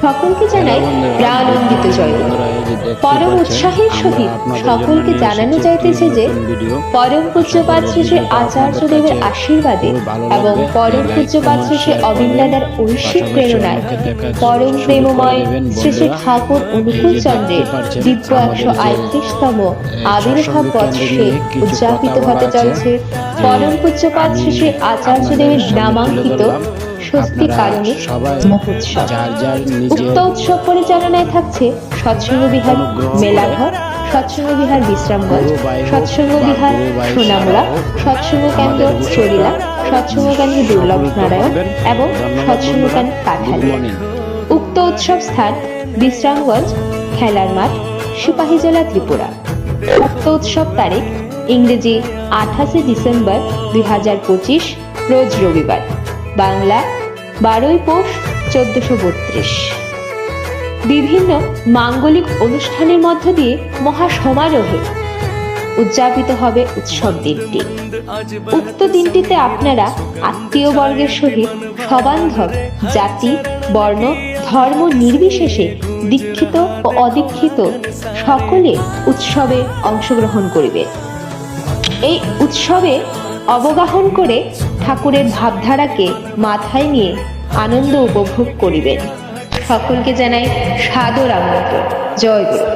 সকলকে জানাই প্রাণন্দিত জয়। পরম উৎসাহের সহিত সকলকে জানানো যাইতেছে যে পরম পূজ্যপাদ শ্রী শ্রী আচার্যদেবের আশীর্বাদে এবং পরম পূজ্যপাদ শ্রী শ্রী অবিন্দাদার ঐশ্বিক প্রেরণায় পরম প্রেমময় শ্রী শ্রী ঠাকুর অনুকূল চন্দ্রের দিব্য 138তম আবির্ভাব বর্ষে উদযাপিত হতে চলছে পরম পূজ্যপাদ শ্রী শ্রী আচার্যদেবের নামাঙ্কিত স্বস্তি কারণে মহোৎসব। উক্ত উৎসব পরিচালনায় থাকছে সৎসঙ্গ বিহার মেলাঘর, সৎসঙ্গ বিহার বিশ্রামগঞ্জ, সৎসঙ্গ বিহার সোনামুড়া, সৎসঙ্গ কেন্দ্র চরিলা, সৎসঙ্গ কেন্দ্র দুর্লভ নারায়ণ এবং সৎসঙ্গ কেন্দ্র কাঠালিয়া। উক্ত উৎসব স্থান বিশ্রামগঞ্জ খেলার মাঠ, সিপাহীজলা, ত্রিপুরা। উক্ত উৎসব তারিখ ইংরেজি 28 ডিসেম্বর 2025 রোজ রবিবার, বাংলা 12 পৌষ 1432। বিভিন্ন মাঙ্গলিক অনুষ্ঠানের মধ্য দিয়ে মহা সমারোহে উদযাপিত হবে উৎসব দিনটি। উক্ত দিনটিতে আপনারা আত্মীয় বর্গের সহিত সবান্ধব জাতি, বর্ণ, ধর্ম নির্বিশেষে দীক্ষিত ও অদীক্ষিত সকলে উৎসবে অংশগ্রহণ করিবে। এই উৎসবে অবগাহন করে ঠাকুরের ভাবধারাকে মাথায় নিয়ে আনন্দ উপভোগ করিবেন। সকলকে জানাই সাদর আমন্ত্রণ। জয় গুরু।